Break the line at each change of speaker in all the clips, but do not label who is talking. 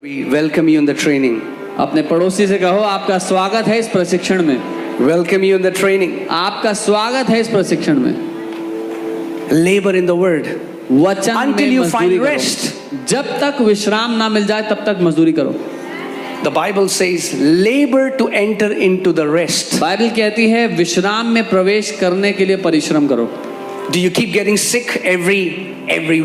We welcome you in the training.
अपने पड़ोसी से कहो आपका स्वागत है इस प्रशिक्षण में।
Welcome you in the training.
आपका स्वागत है इस प्रशिक्षण में।
Labor in the word.
वचन
Until
में
you
मजदूरी
find
करो।
rest.
जब तक विश्राम ना मिल जाए तब तक मजदूरी करो।
The Bible says, labor to enter into the rest.
Bible कहती है विश्राम में प्रवेश करने के लिए परिश्रम करो।
Do you keep getting sick every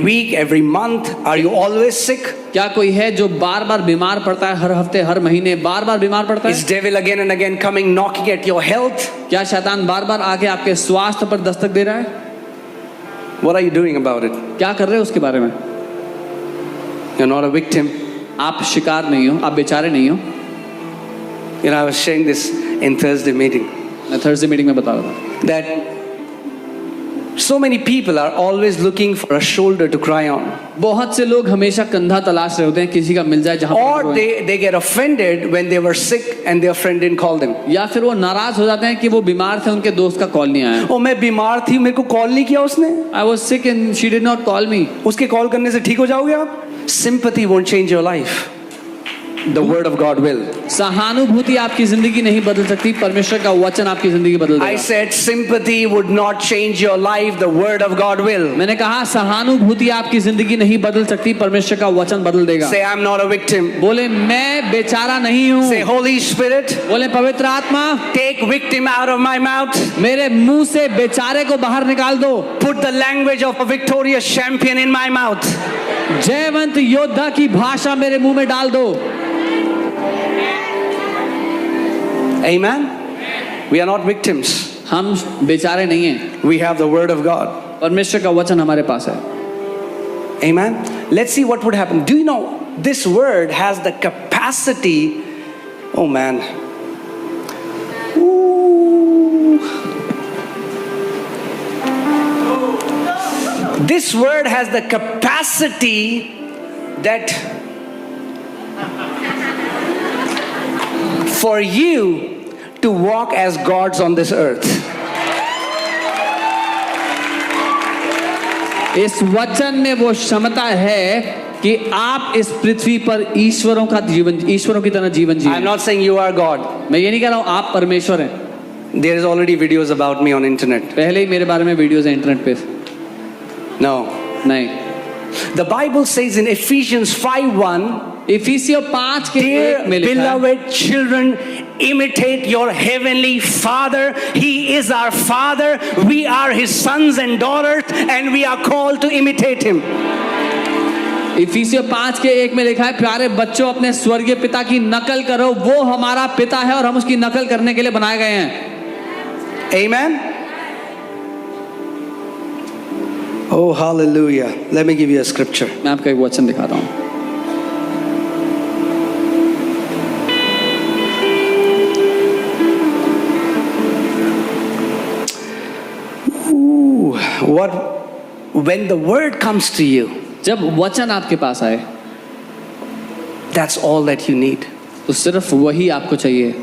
week, every month? Are you always sick?
क्या कोई है जो बार बार बीमार पड़ता है, हर हफ्ते हर महीने बार बार बीमार पड़ता
Is
है?
devil again and again coming knocking at your health?
क्या शैतान बार बार आके आपके स्वास्थ्य पर दस्तक दे रहा है?
What are you doing about it?
क्या कर रहे हो उसके बारे में?
You're not a victim.
आप शिकार नहीं हो, आप बेचारे नहीं हो।
You know, I was sharing this in Thursday meeting.
मैं थर्सडे मीटिंग में बता रहा था
That so many people are always looking for a shoulder to cry on.
बहुत से लोग हमेशा कंधा तलाश रहे होते हैं, किसी का मिल जाए जहां पर
Or they get offended when they were sick and their friend didn't call them.
या फिर वो नाराज हो जाते हैं कि वो बीमार थे, उनके दोस्त का कॉल नहीं आया।
ओ मैं बीमार थी, मेरे को कॉल नहीं किया उसने।
I was sick and she did not call me.
उसके कॉल करने से ठीक हो जाओगे आप? Sympathy won't change your life. The word of God will.
सहानुभूति आपकी जिंदगी नहीं बदल सकती, परमेश्वर का वचन आपकी जिंदगी बदल
I
देगा।
said sympathy would not change your life. The word of God will.
मैंने कहा सहानुभूति आपकी जिंदगी नहीं बदल सकती, परमेश्वर का वचन बदल देगा।
Say I'm not a victim.
बोले मैं बेचारा नहीं हूँ।
Say Holy Spirit,
बोले पवित्र आत्मा
take victim out of my mouth.
मेरे मुंह से बेचारे को बाहर निकाल दो।
Put the language of a victorious champion in my mouth.
जयवंत योद्धा की भाषा मेरे मुंह में डाल दो।
Amen. We are not victims.
हम बेचारे नहीं हैं,
We have the word of God.
परमेश्वर का वचन हमारे पास है।
Amen. Let's see what would happen. Do you know this word has the capacity? Oh man. Ooh. This word has the capacity that for you to walk as gods on this earth.
इस वचन में वो क्षमता है कि आप इस पृथ्वी पर ईश्वरों की तरह जीवन जिए।
I'm not saying you are God.
मैं ये नहीं कह रहा हूँ आप परमेश्वर हैं।
There is already videos about me on internet.
पहले ही मेरे बारे में वीडियोस हैं इंटरनेट पे।
No.
नहीं।
The Bible says in Ephesians 5:1,
इफिसियों 5 के
dear
1 में लिखा है,
beloved children, imitate your heavenly Father. He is our Father. We are His sons and daughters, and we are called to imitate Him.
इफिसियों 5 के 1 में लिखा है प्यारे बच्चों अपने स्वर्गीय पिता की नकल करो, वो हमारा पिता है और हम उसकी नकल करने के लिए बनाए गए हैं।
Amen. Oh, hallelujah. Let me give you a scripture.
मैं आपको एक वचन दिखाता हूँ।
When the word comes to you,
जब वचन आपके पास आए
that's all that you need.
तो सिर्फ वही आपको चाहिए।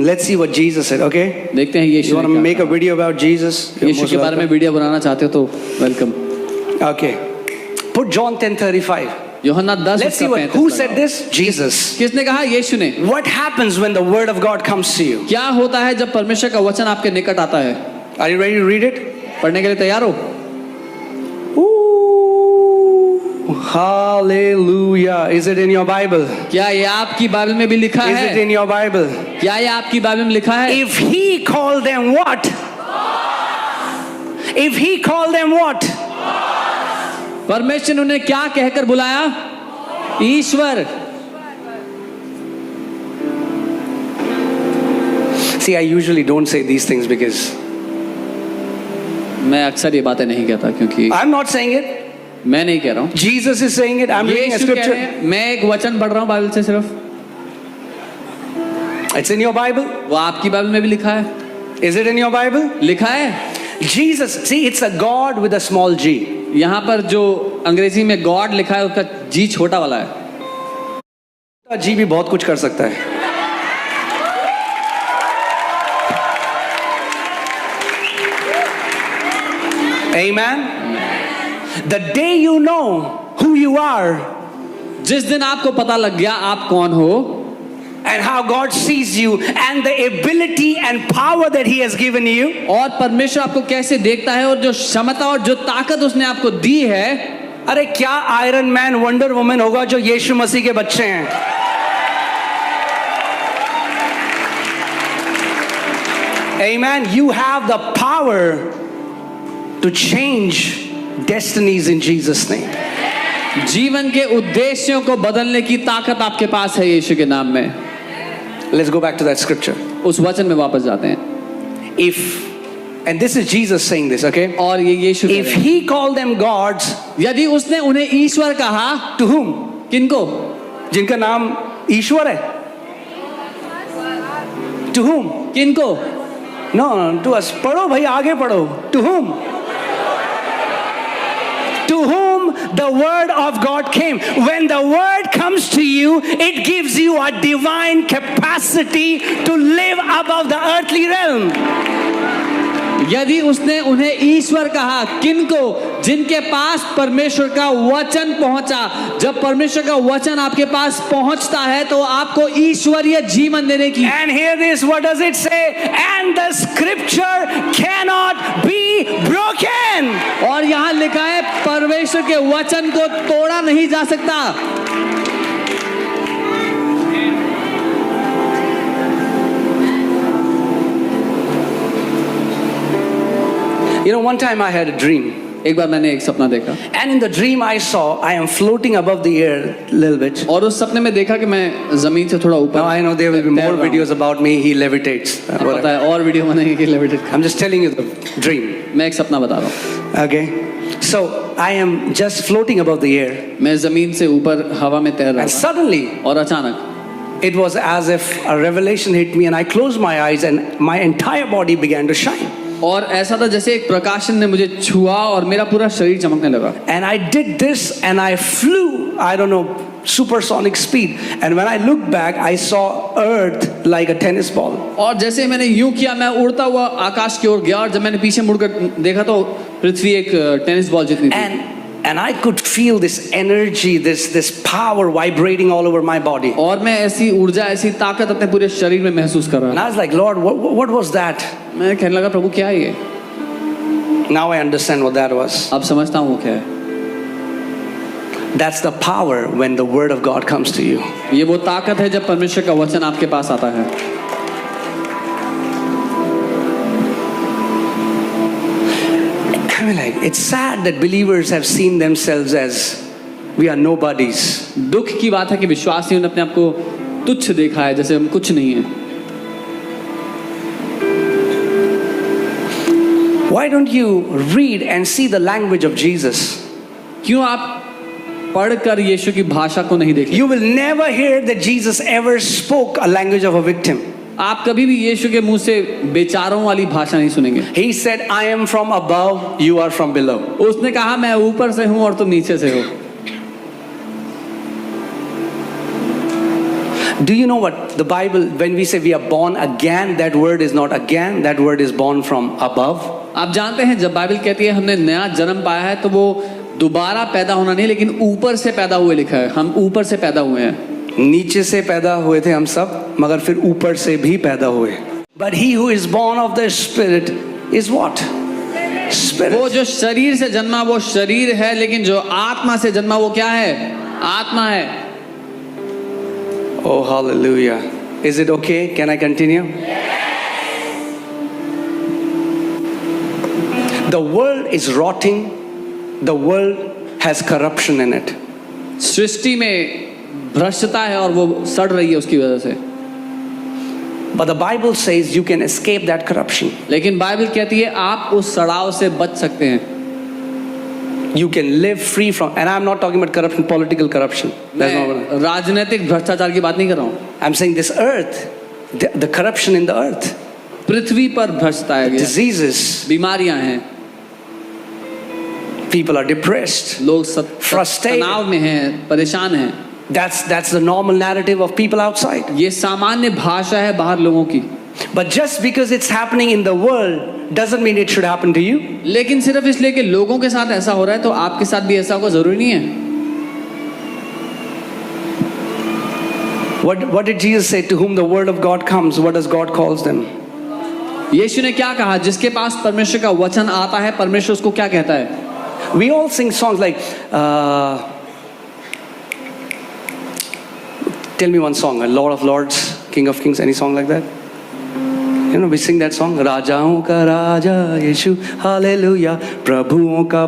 Let's see what Jesus said, okay?
देखते हैं
You
यीशु
want
ने
to
क्या
make a
कहा।
video about Jesus? You're
Yeshu
most
के बारे में
welcome.
वीडियो बनाना चाहते हो तो वेलकम।
Okay. Put John 10:35.
यूहन्ना 10
Let's see
उसका
what,
35
who
लगाओ।
said this? Jesus.
किसने कहा? यीशु ने।
What happens when the word of God comes to you?
क्या होता है जब परमेश्वर का वचन आपके निकट आता है?
Are you ready to read it?
पढ़ने के लिए तैयार हो?
Ooh, hallelujah. Is it in your Bible?
क्या ये आपकी बाइबल में भी लिखा
Is it
है?
in your Bible?
क्या ये आपकी बाइबल में लिखा है?
If he called them what? If he called them what?
परमेश्वर ने उन्हें क्या कहकर बुलाया? ईश्वर।
See, I usually don't say these things because
मैं अक्सर ये बातें नहीं कहता क्योंकि
I'm not saying it.
मैं नहीं कह रहा हूँ।
Jesus is saying it. I'm reading a
यीशु कह रहे
scripture.
हैं, मैं एक वचन पढ़ रहा हूँ बाइबल से सिर्फ।
It's in your Bible.
वो आपकी बाइबल में भी लिखा है।
Is it in your Bible?
लिखा है।
Jesus, see, it's a God with a small g.
यहाँ पर जो अंग्रेजी में गॉड लिखा है उसका जी छोटा वाला है।
जी भी बहुत कुछ कर सकता है। Amen. The day you know who you are
जिस दिन आपको पता लग गया आप कौन हो
and how God sees you and the ability and power that He has given you,
और परमेश्वर आपको कैसे देखता है और जो क्षमता और जो ताकत उसने आपको दी है,
अरे क्या आयरन मैन वंडर वुमन होगा जो यीशु मसीह के बच्चे हैं. Amen. You have the power to change destinies in Jesus' name.
जीवन के उद्देश्यों को बदलने की ताकत आपके पास है यीशु के नाम में.
Let's go back to that scripture.
उस वचन में वापस जाते हैं.
If, and this is Jesus saying this, okay?
और ये यीशु
If He called them gods,
यदि उसने उन्हें ईश्वर कहा,
to whom?
किनको?
जिनका नाम ईश्वर है. To whom?
किनको?
No, to us. पढ़ो भाई, आगे पढ़ो. To whom? To whom the word of God came. When the word comes to you, it gives you a divine capacity to live above the earthly realm.
यदि उसने उन्हें ईश्वर कहा, किनको? जिनके पास परमेश्वर का वचन पहुंचा. जब परमेश्वर का वचन आपके पास पहुंचता है तो आपको ईश्वरीय जीवन देने की.
And hear this, what does it say? And the scripture cannot be broken.
और यहाँ लिखा है परमेश्वर के वचन को तोड़ा नहीं जा सकता.
You know, one time I had a dream.
एक बार मैंने एक सपना देखा
And in the dream I saw I am floating above the air a little bit.
और उस सपने में देखा कि मैं जमीन से थोड़ा ऊपर.
Now I know there will be more
तैर रहा हूँ.
videos about me. He levitates.
पता है और वीडियो बनेंगे कि levitate.
I'm just telling you the dream.
मैं एक सपना बता रहा हूँ.
Okay. So I am just floating above the air.
मैं जमीन से ऊपर हवा में तैर रहा
And
था
suddenly
और अचानक
it was as if a revelation hit me and I closed my eyes and my entire body began to shine.
और ऐसा था जैसे एक प्रकाशन ने मुझे छुआ और मेरा पूरा शरीर चमकने लगा.
And I did this and I flew, I don't know, supersonic speed. And when I looked back, I saw earth like a tennis ball.
और जैसे मैंने यूं किया मैं उड़ता हुआ आकाश की ओर गया और जब मैंने पीछे मुड़कर देखा तो पृथ्वी एक टेनिस बॉल जितनी थी.
And I could feel this energy, this power vibrating all over my body.
और मैं ऐसी ऊर्जा ऐसी ताकत अपने पूरे शरीर में महसूस कर रहा
And
था.
I was like, Lord, what was that?
मैं कहने लगा प्रभु क्या है ये.
Now I understand what that was.
अब समझता हूँ वो क्या है.
That's the power when the word of God comes to you.
ये वो ताकत है जब परमेश्वर का वचन आपके पास आता है.
I mean, like, it's sad that believers have seen themselves as we are nobodies.
दुख की बात है कि विश्वासियों ने अपने आप को तुच्छ देखा है जैसे हम कुछ नहीं है.
Why don't you read and see the language of Jesus?
क्यों आप पढ़कर यीशु की भाषा को नहीं देखते?
You will never hear that Jesus ever spoke a language of a victim.
आप कभी भी यीशु के मुंह से बेचारों वाली भाषा नहीं सुनेंगे.
He said, I am from above, you are from below.
उसने कहा मैं ऊपर से हूं और तुम नीचे से हो.
Do you know what the Bible, when we say we are born again, that word is not again, that word is born from above.
आप जानते हैं जब बाइबल कहती है हमने नया जन्म पाया है तो वो दोबारा पैदा होना नहीं लेकिन ऊपर से पैदा हुए लिखा है. हम ऊपर से पैदा हुए हैं.
नीचे से पैदा हुए थे हम सब, मगर फिर ऊपर से भी पैदा हुए. But he who is born of the Spirit is what? Spirit.
वो जो शरीर से जन्मा वो शरीर है लेकिन जो आत्मा से जन्मा वो क्या है? आत्मा है.
Oh, hallelujah. Is it okay? Can I continue? The world is rotting. The world has corruption in it.
सृष्टि में भ्रष्टता है और वो सड़ रही है उसकी वजह से.
But the Bible says you can escape that corruption.
लेकिन बाइबल कहती है आप उस सड़ाव से बच सकते हैं.
You can live free from, and I'm not talking about corruption, political corruption. That's not what
मैं राजनीतिक भ्रष्टाचार की बात नहीं कर रहा हूँ.
I'm saying this earth, the corruption in the earth,
पृथ्वी पर भ्रष्टता है.
diseases,
बीमारियां हैं.
people are depressed,
लोग
frustrated.
तनाव में हैं, परेशान हैं.
That's the normal narrative of people outside.
ये सामान्य भाषा है बाहर लोगों की.
But just because it's happening in the world doesn't mean it should happen to you.
लेकिन सिर्फ इसलिए कि लोगों के साथ ऐसा हो रहा है तो आपके साथ भी ऐसा होगा जरूरी नहीं है।
What did Jesus say? To whom the word of God comes, what does God calls them?
यीशु ने क्या कहा? जिसके पास परमेश्वर का वचन आता है परमेश्वर उसको क्या कहता है?
We all sing songs like tell me one song, Lord of Lords, King of Kings, any song like that? You know, we sing that song, राजाओं का राजा यीशु, हालेलुया, प्रभुओं का